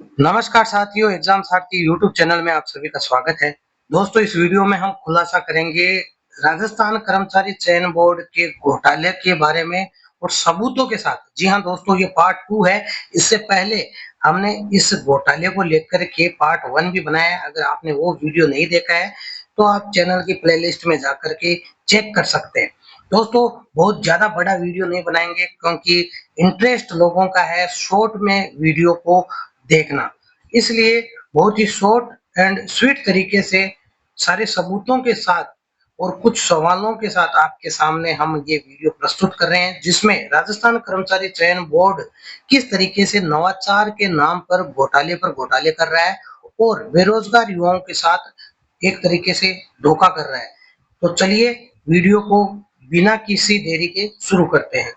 नमस्कार साथियों, एग्जाम साथी यूट्यूब चैनल में आप सभी का स्वागत है। दोस्तों, इस वीडियो में हम खुलासा करेंगे राजस्थान कर्मचारी चयन बोर्ड के घोटाले के बारे में और सबूतों के साथ। जी हाँ दोस्तों, ये पार्ट 2 है। इससे पहले हमने इस घोटाले को लेकर के पार्ट 1 भी बनाया है। अगर आपने वो वीडियो नहीं देखा है तो आप चैनल की प्लेलिस्ट में जाकर के चेक कर सकते हैं। दोस्तों, बहुत ज्यादा बड़ा वीडियो नहीं बनाएंगे क्योंकि इंटरेस्ट लोगों का है शॉर्ट में वीडियो को देखना, इसलिए बहुत ही शॉर्ट एंड स्वीट तरीके से सारे सबूतों के साथ और कुछ सवालों के साथ आपके सामने हम ये वीडियो प्रस्तुत कर रहे हैं, जिसमें राजस्थान कर्मचारी चयन बोर्ड किस तरीके से नवाचार के नाम पर घोटाले कर रहा है और बेरोजगार युवाओं के साथ एक तरीके से धोखा कर रहा है। तो चलिए वीडियो को बिना किसी देरी के शुरू करते हैं।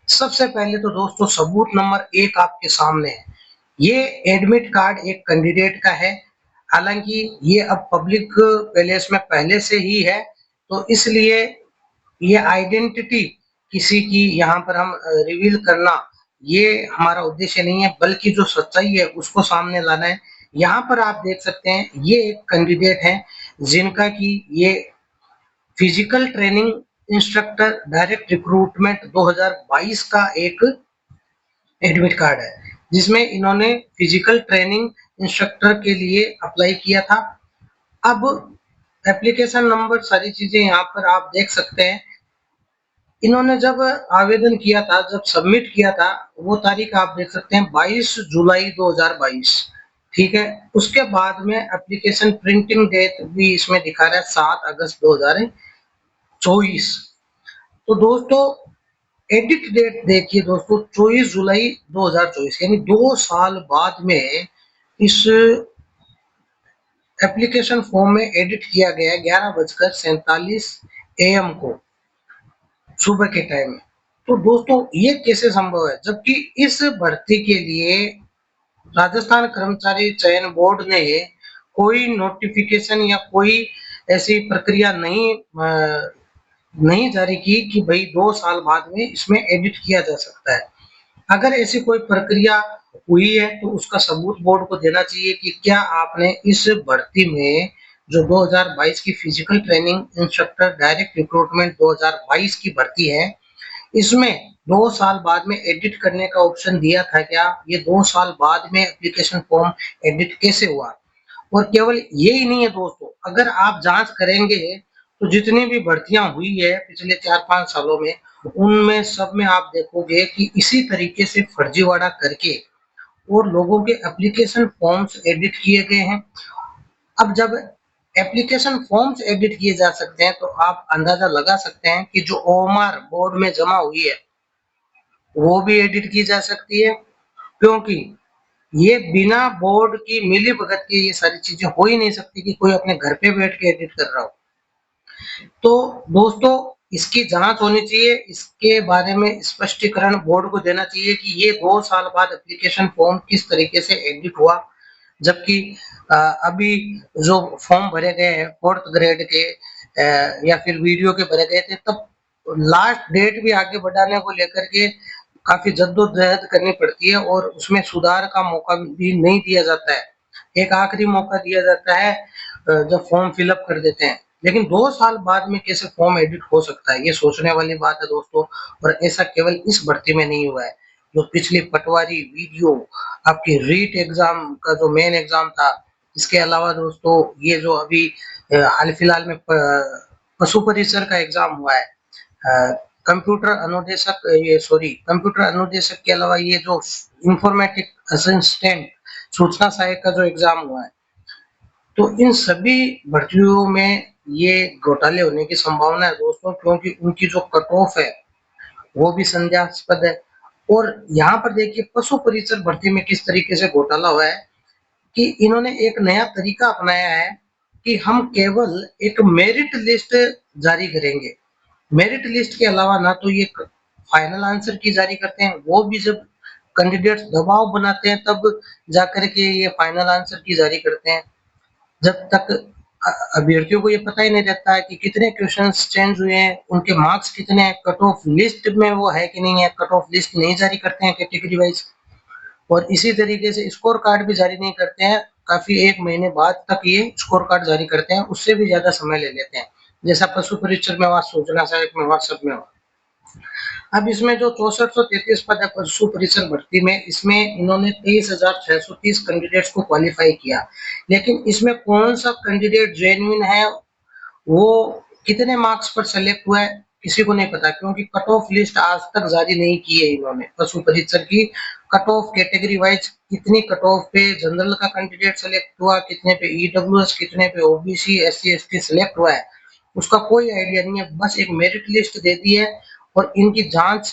सबसे पहले तो दोस्तों सबूत नंबर 1 आपके सामने है। ये एडमिट कार्ड एक कैंडिडेट का है। हालांकि ये अब पब्लिक प्लेस में पहले से ही है, तो इसलिए ये आइडेंटिटी किसी की यहाँ पर हम रिवील करना ये हमारा उद्देश्य नहीं है, बल्कि जो सच्चाई है उसको सामने लाना है। यहाँ पर आप देख सकते हैं ये एक कैंडिडेट है जिनका की ये physical training instructor direct recruitment 2022 का एक एडमिट कार्ड है, जिसमें इन्होंने फिजिकल ट्रेनिंग इंस्ट्रक्टर के लिए अप्लाई किया था। अब एप्लीकेशन नंबर सारी चीजें यहाँ पर आप देख सकते हैं। इन्होंने जब आवेदन किया था, जब सबमिट किया था, वो तारीख आप देख सकते हैं 22 जुलाई 2022। ठीक है, उसके बाद में एप्लीकेशन प्रिंटिंग डेट भी इसमें दिखा रहा है 7 अगस्त 2024। तो दोस्तों एडिट डेट देखिए दोस्तों, 24 जुलाई 2024, यानी 2 साल बाद में इस एप्लीकेशन फॉर्म में एडिट किया गया है 11:47 AM को, सुबह के टाइम में। तो दोस्तों ये कैसे संभव है, जबकि इस भर्ती के लिए राजस्थान कर्मचारी चयन बोर्ड ने कोई नोटिफिकेशन या कोई ऐसी प्रक्रिया नहीं जारी की कि भाई 2 साल बाद में इसमें एडिट किया जा सकता है। अगर ऐसी कोई प्रक्रिया हुई है तो उसका सबूत बोर्ड को देना चाहिए कि क्या आपने इस भर्ती में जो 2022 की physical training instructor direct recruitment 2022 की भर्ती है, इसमें 2 साल बाद में एडिट करने का ऑप्शन दिया था क्या? ये 2 साल बाद में एप्लीकेशन फॉर्म एडिट कैसे हुआ? और केवल यही नहीं है दोस्तों, अगर आप जांच करेंगे तो जितनी भी भर्तियां हुई है पिछले 4-5 सालों में, उनमें सब में आप देखोगे कि इसी तरीके से फर्जीवाड़ा करके और लोगों के एप्लीकेशन फॉर्म्स एडिट किए गए हैं। अब जब एप्लीकेशन फॉर्म्स एडिट किए जा सकते हैं तो आप अंदाजा लगा सकते हैं कि जो ओएमआर बोर्ड में जमा हुई है वो भी एडिट की जा सकती है, क्योंकि ये बिना बोर्ड की मिलीभगत के ये सारी चीजें हो ही नहीं सकती कि कोई अपने घर पे बैठ के एडिट कर रहा हो। तो दोस्तों इसकी जांच होनी चाहिए, इसके बारे में स्पष्टीकरण बोर्ड को देना चाहिए कि ये 2 साल बाद एप्लीकेशन फॉर्म किस तरीके से एडिट हुआ, जबकि अभी जो फॉर्म भरे गए हैं 4th ग्रेड के या फिर वीडियो के भरे गए थे, तब लास्ट डेट भी आगे बढ़ाने को लेकर के काफी जद्दोजहद करनी पड़ती है और उसमें सुधार का मौका भी नहीं दिया जाता है। एक आखिरी मौका दिया जाता है जब फॉर्म फिलअप कर देते हैं, लेकिन 2 साल बाद में कैसे फॉर्म एडिट हो सकता है, ये सोचने वाली बात है दोस्तों। और ऐसा केवल इस भर्ती में नहीं हुआ है, जो पिछली पटवारी वीडियो आपके रीट एग्जाम का जो मेन एग्जाम था, इसके अलावा दोस्तों ये जो अभी हाल फिलहाल में पशु परिसर का एग्जाम हुआ है, कंप्यूटर अनुदेशक, ये सॉरी कंप्यूटर अनुदेशक के अलावा ये जो इंफॉर्मेटिक असिस्टेंट सूचना सहायक का जो एग्जाम हुआ है, तो इन सभी भर्तियों में ये घोटाले होने की संभावना है दोस्तों, क्योंकि उनकी जो कट ऑफ है वो भी संदेहास्पद है। और यहाँ पर देखिए पशु परिसर भर्ती में किस तरीके से घोटाला हुआ है कि इन्होंने एक नया तरीका अपनाया है कि हम केवल एक मेरिट लिस्ट जारी करेंगे। मेरिट लिस्ट के अलावा ना तो ये फाइनल आंसर की जारी करते हैं, वो भी जब कैंडिडेट्स दबाव बनाते हैं तब जाकर के ये फाइनल आंसर की जारी करते हैं। जब तक अभ्यर्थियों को ये पता ही नहीं रहता है कि कितने क्वेश्चंस चेंज हुए हैं, उनके मार्क्स कितने हैं, कट ऑफ लिस्ट में वो है कि नहीं है, कट ऑफ लिस्ट नहीं जारी करते हैं कैटेगरी वाइज। और इसी तरीके से स्कोर कार्ड भी जारी नहीं करते हैं, काफ़ी 1 महीने बाद तक ये स्कोर कार्ड जारी करते हैं, उससे भी ज़्यादा समय ले लेते हैं। जैसा पशु परीक्षण में हुआ, सूचना सहायक में हुआ, सब में हुआ। अब इसमें जो 6433 पद है पशु परीक्षण भर्ती में, इसमें इन्होंने 23,630 कैंडिडेट्स को क्वालिफाई किया। लेकिन इसमें कौन सा कैंडिडेट जेन्युइन है, वो कितने मार्क्स पर सेलेक्ट हुआ है, किसी को नहीं पता, क्योंकि कट ऑफ लिस्ट आज तक जारी नहीं की है इन्होंने। पशु परीक्षण की कट ऑफ कैटेगरी वाइज कितनी कट ऑफ पे जनरल का कैंडिडेट सेलेक्ट हुआ, कितने पे ईडब्ल्यूएस, कितने पे ओबीसी, एससी, एसटी सेलेक्ट हुआ है, उसका कोई आइडिया नहीं है। बस एक मेरिट लिस्ट दे दी है और इनकी जांच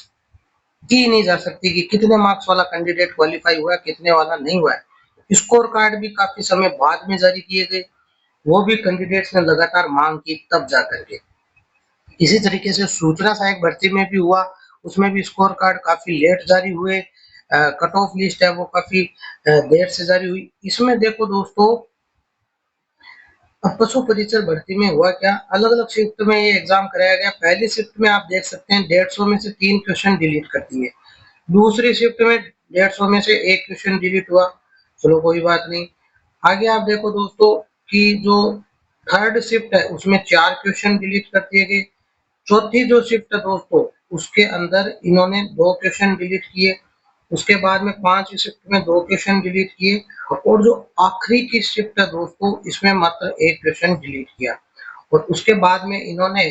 की नहीं जा सकती कि कितने मार्क्स वाला कैंडिडेट क्वालिफाई हुआ है, कितने वाला नहीं हुआ है। स्कोर कार्ड भी काफी समय बाद में जारी किए गए, वो भी कैंडिडेट्स ने लगातार मांग की तब जा करके। इसी तरीके से सूचना सहायक भर्ती में भी हुआ, उसमें भी स्कोर कार्ड काफी लेट जारी हुए, कट ऑफ लिस्ट है वो काफी देर से जारी हुई। इसमें देखो दोस्तों, अब पशु परीक्षण भर्ती में हुआ क्या, अलग अलग शिफ्ट में ये एग्जाम कराया गया। पहली शिफ्ट में आप देख सकते हैं 150 में से 3 क्वेश्चन डिलीट कर दिए। दूसरी शिफ्ट में 150 में से 1 क्वेश्चन डिलीट हुआ, चलो कोई बात नहीं। आगे आप देखो दोस्तों कि जो थर्ड शिफ्ट है उसमें 4 क्वेश्चन डिलीट कर दिए गए। चौथी जो शिफ्ट है दोस्तों, उसके अंदर इन्होंने 2 क्वेश्चन डिलीट किए। उसके बाद में 5वीं शिफ्ट में 2 क्वेश्चन डिलीट किए, और जो आखिरी की शिफ्ट है दोस्तों, इसमें मात्र 1 क्वेश्चन डिलीट किया। और उसके बाद में इन्होंने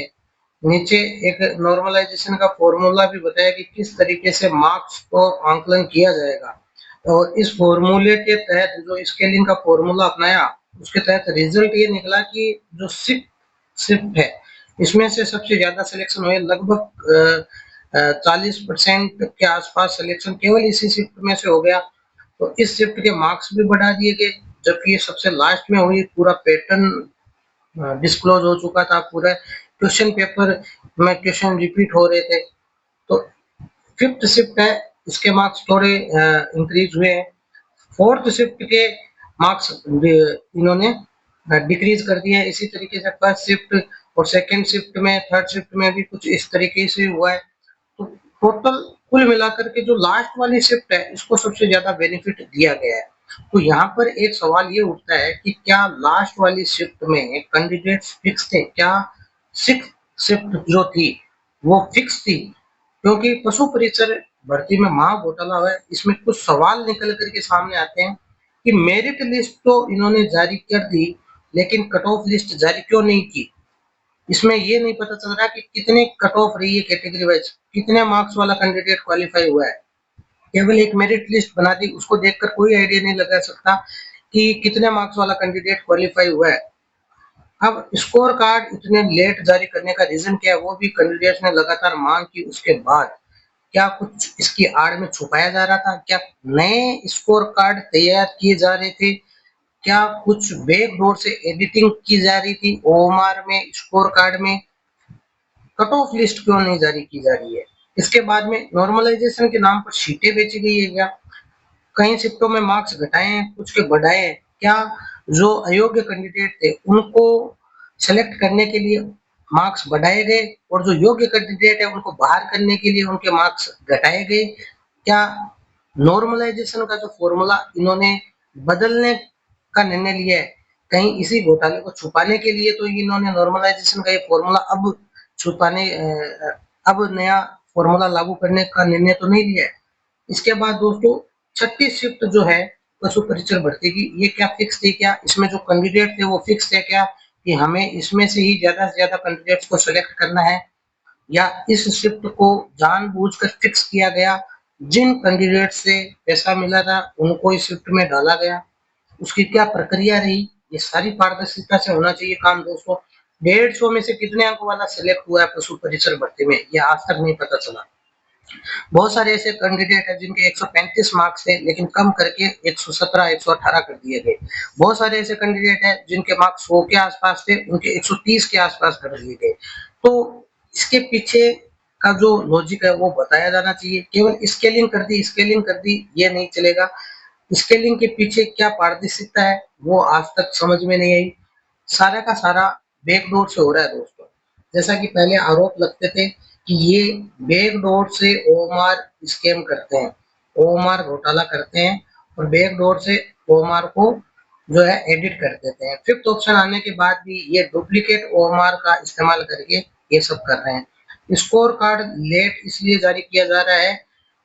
नीचे एक नॉर्मलाइजेशन का फॉर्मूला भी बताया कि किस तरीके से मार्क्स को आंकलन किया जाएगा। और इस फॉर्मूले के तहत जो स्केलिंग का फॉर्मूला अपनाया, उसके तहत रिजल्ट ये निकला कि जो सिक्स शिफ्ट है, इसमें से सबसे ज्यादा सिलेक्शन हुए, लगभग 40% के आसपास सिलेक्शन केवल इसी शिफ्ट में से हो गया। तो इस शिफ्ट के मार्क्स भी बढ़ा दिए गए, जबकि ये सबसे लास्ट में हुई। पूरा पैटर्न डिस्क्लोज हो चुका था, पूरा क्वेश्चन पेपर में क्वेश्चन रिपीट हो रहे थे। तो फिफ्थ शिफ्ट है, इसके मार्क्स थोड़े इंक्रीज हुए हैं। फोर्थ शिफ्ट के मार्क्स इन्होंने डिक्रीज कर दिए हैं। इसी तरीके से फर्स्ट शिफ्ट और सेकंड शिफ्ट में, थर्ड शिफ्ट में भी कुछ इस तरीके से हुआ है। तो टोटल कुल मिलाकर के जो लास्ट वाली शिफ्ट है, इसको सबसे ज्यादा बेनिफिट दिया गया है। तो यहाँ पर एक सवाल ये उठता है कि क्या लास्ट वाली शिफ्ट में कैंडिडेट्स फिक्स थे, क्या सिक्स शिफ्ट जो थी वो फिक्स थी? क्योंकि पशु परीक्षण भर्ती में महा घोटाला हुआ है, इसमें कुछ सवाल निकल करके सामने आते हैं कि मेरिट लिस्ट तो इन्होंने जारी कर दी, लेकिन कट ऑफ लिस्ट जारी क्यों नहीं की। इसमें ये नहीं पता चल रहा कि कितने कट ऑफ रही है कैटेगरी वाइज, कितने मार्क्स वाला कैंडिडेट क्वालिफाई हुआ है। केवल एक मेरिट लिस्ट बना दी, उसको देखकर कोई आइडिया नहीं लगा सकता कि कितने मार्क्स वाला कैंडिडेट क्वालिफाई हुआ है। अब स्कोर कार्ड इतने लेट जारी करने का रीजन क्या है, वो भी कैंडिडेट्स ने लगातार मांग की। उसके बाद क्या कुछ इसकी आड़ में छुपाया जा रहा था, क्या नए स्कोर कार्ड तैयार किए जा रहे थे, क्या कुछ बैकडोर से एडिटिंग की जा रही थी ओएमआर में, स्कोर कार्ड में? कट ऑफ लिस्ट क्यों नहीं जारी की जा रही है? इसके बाद में नॉर्मलाइजेशन के नाम पर सीटें बेची गई है क्या? कई शिफ्टों में मार्क्स घटाए हैं, कुछ के बढ़ाए हैं क्या? जो अयोग्य कैंडिडेट थे उनको सेलेक्ट करने के लिए मार्क्स बढ़ाए गए, और जो योग्य कैंडिडेट है उनको बाहर करने के लिए उनके मार्क्स घटाए गए क्या? नॉर्मलाइजेशन का जो फॉर्मूला इन्होंने बदलने का निर्णय लिया है, कहीं इसी घोटाले को छुपाने के लिए तो इन्होंने नॉर्मलाइजेशन का ये फॉर्मूला अब छुपाने अब नया फॉर्मूला लागू करने का निर्णय तो नहीं लिया है। इसके बाद दोस्तों, छठी शिफ्ट जो है पशु परीक्षण भर्ती की, ये क्या फिक्स थी क्या? इसमें जो कैंडिडेट थे वो फिक्स थे क्या कि हमें इसमें से ही ज्यादा से ज्यादा कैंडिडेट्स को सेलेक्ट करना है, या इस शिफ्ट को जानबूझकर फिक्स किया गया, जिन कैंडिडेट से पैसा मिला था उनको इस शिफ्ट में डाला गया? उसकी क्या प्रक्रिया रही? ये सारी पारदर्शिता से होना चाहिए काम दोस्तों। 150 में से कितने अंक वाला सिलेक्ट हुआ है पशु परीक्षण भर्ती में, ये आज तक नहीं पता चला। बहुत सारे ऐसे कैंडिडेट हैं जिनके 135 मार्क्स थे, लेकिन कम करके 117 118 कर दिए गए। बहुत सारे ऐसे कैंडिडेट हैं जिनके मार्क्स 100 के आसपास थे, उनके 130 के आसपास कर दिए गए। तो इसके पीछे का जो लॉजिक है वो बताया जाना चाहिए। केवल स्केलिंग कर दी ये नहीं चलेगा। स्केलिंग के पीछे क्या पारदर्शिता है वो आज तक समझ में नहीं आई। सारा का सारा बैकडोर से हो रहा है दोस्तों। जैसा कि पहले आरोप लगते थे कि ये बैकडोर से ओएमआर स्कैम करते हैं, ओएमआर घोटाला करते हैं और बैकडोर से ओएमआर को जो है एडिट कर देते हैं। फिफ्थ ऑप्शन आने के बाद भी ये डुप्लीकेट ओएमआर का इस्तेमाल करके ये सब कर रहे हैं। स्कोर कार्ड लेट इसलिए जारी किया जा रहा है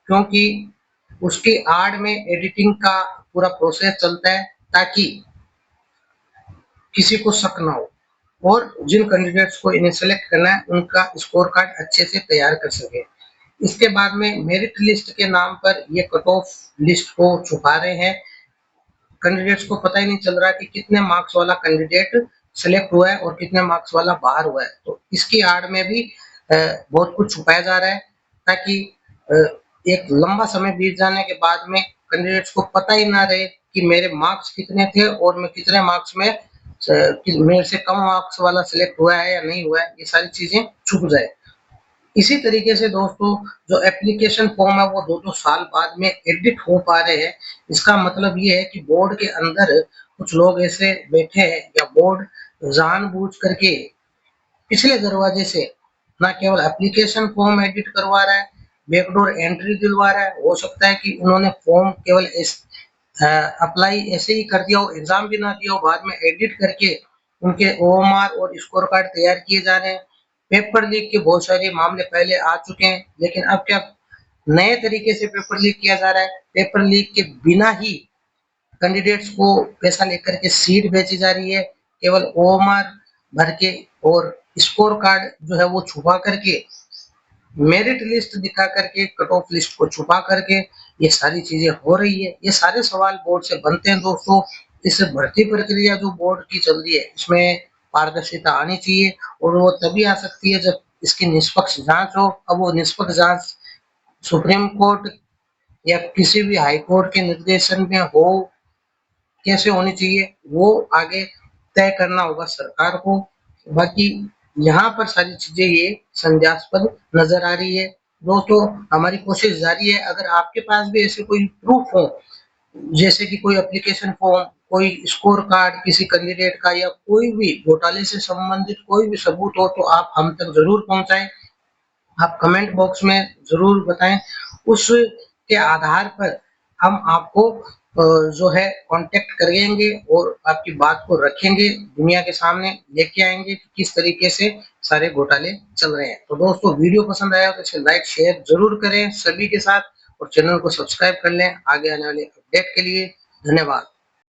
क्योंकि उसकी आड़ में एडिटिंग का पूरा प्रोसेस चलता है ताकि किसी को शक ना हो और जिन कैंडिडेट्स को इन्हें सेलेक्ट करना है उनका स्कोर कार्ड अच्छे से तैयार कर सके। इसके बाद में मेरिट लिस्ट के नाम पर ये कट ऑफ लिस्ट को छुपा रहे हैं। कैंडिडेट्स को पता ही नहीं चल रहा कि कितने मार्क्स वाला कैंडिडेट सेलेक्ट हुआ है और कितने मार्क्स वाला बाहर हुआ है। तो इसकी आड़ में भी बहुत कुछ छुपाया जा रहा है ताकि एक लंबा समय बीत जाने के बाद में कैंडिडेट्स को पता ही ना रहे कि मेरे मार्क्स कितने थे और मैं कितने मार्क्स में मेरे से कम मार्क्स वाला सिलेक्ट हुआ है या नहीं हुआ है, ये सारी चीजें छुप जाए। इसी तरीके से दोस्तों जो एप्लीकेशन फॉर्म है वो 2-2 साल बाद में एडिट हो पा रहे हैं। इसका मतलब ये है कि बोर्ड के अंदर कुछ लोग ऐसे बैठे हैं या बोर्ड जानबूझ करके पिछले दरवाजे से ना केवल एप्लीकेशन फॉर्म एडिट करवा रहा है, बैकडोर एंट्री दिलवा रहा है। हो सकता है कि उन्होंने फॉर्म केवल अप्लाई ऐसे ही कर दिया हो, एग्जाम भी ना दिया हो, बाद में एडिट करके उनके ओएमआर और स्कोर कार्ड तैयार किए जा रहे हैं। पेपर लीक के बहुत सारे मामले पहले आ चुके हैं, लेकिन अब क्या नए तरीके से पेपर लीक किया जा रहा है। पेपर लीक के बिना ही कैंडिडेट्स को पैसा लेकर के सीट बेची जा रही है, केवल ओएमआर भर के और स्कोर कार्ड जो है वो छुपा करके, मेरिट लिस्ट दिखा करके, कट ऑफ लिस्ट को छुपा करके ये सारी चीजें हो रही है। ये सारे सवाल बोर्ड से बनते हैं दोस्तों। इस भर्ती प्रक्रिया जो बोर्ड की चल रही है इसमें पारदर्शिता आनी चाहिए और वो तभी आ सकती है जब इसकी निष्पक्ष जांच हो। अब वो निष्पक्ष जांच सुप्रीम कोर्ट या किसी भी हाई कोर्ट के निर्देशन में हो, कैसे होनी चाहिए वो आगे तय करना होगा सरकार को। बाकी यहाँ पर सारी चीजें ये संदेहास्पद नजर आ रही है। दोस्तों हमारी कोशिश जारी है, अगर आपके पास भी ऐसे कोई प्रूफ हो, जैसे कि कोई एप्लीकेशन फॉर्म, कोई स्कोर कार्ड किसी कैंडिडेट का या कोई भी घोटाले से संबंधित कोई भी सबूत हो तो आप हम तक जरूर पहुंचाएं। आप कमेंट बॉक्स में जरूर बताएं, उसके आधार पर हम आपको जो है कांटेक्ट करेंगे और आपकी बात को रखेंगे, दुनिया के सामने लेके आएंगे कि किस तरीके से सारे घोटाले चल रहे हैं। तो दोस्तों वीडियो पसंद आया तो इसे लाइक शेयर जरूर करें सभी के साथ और चैनल को सब्सक्राइब कर लें आगे आने वाले अपडेट के लिए। धन्यवाद।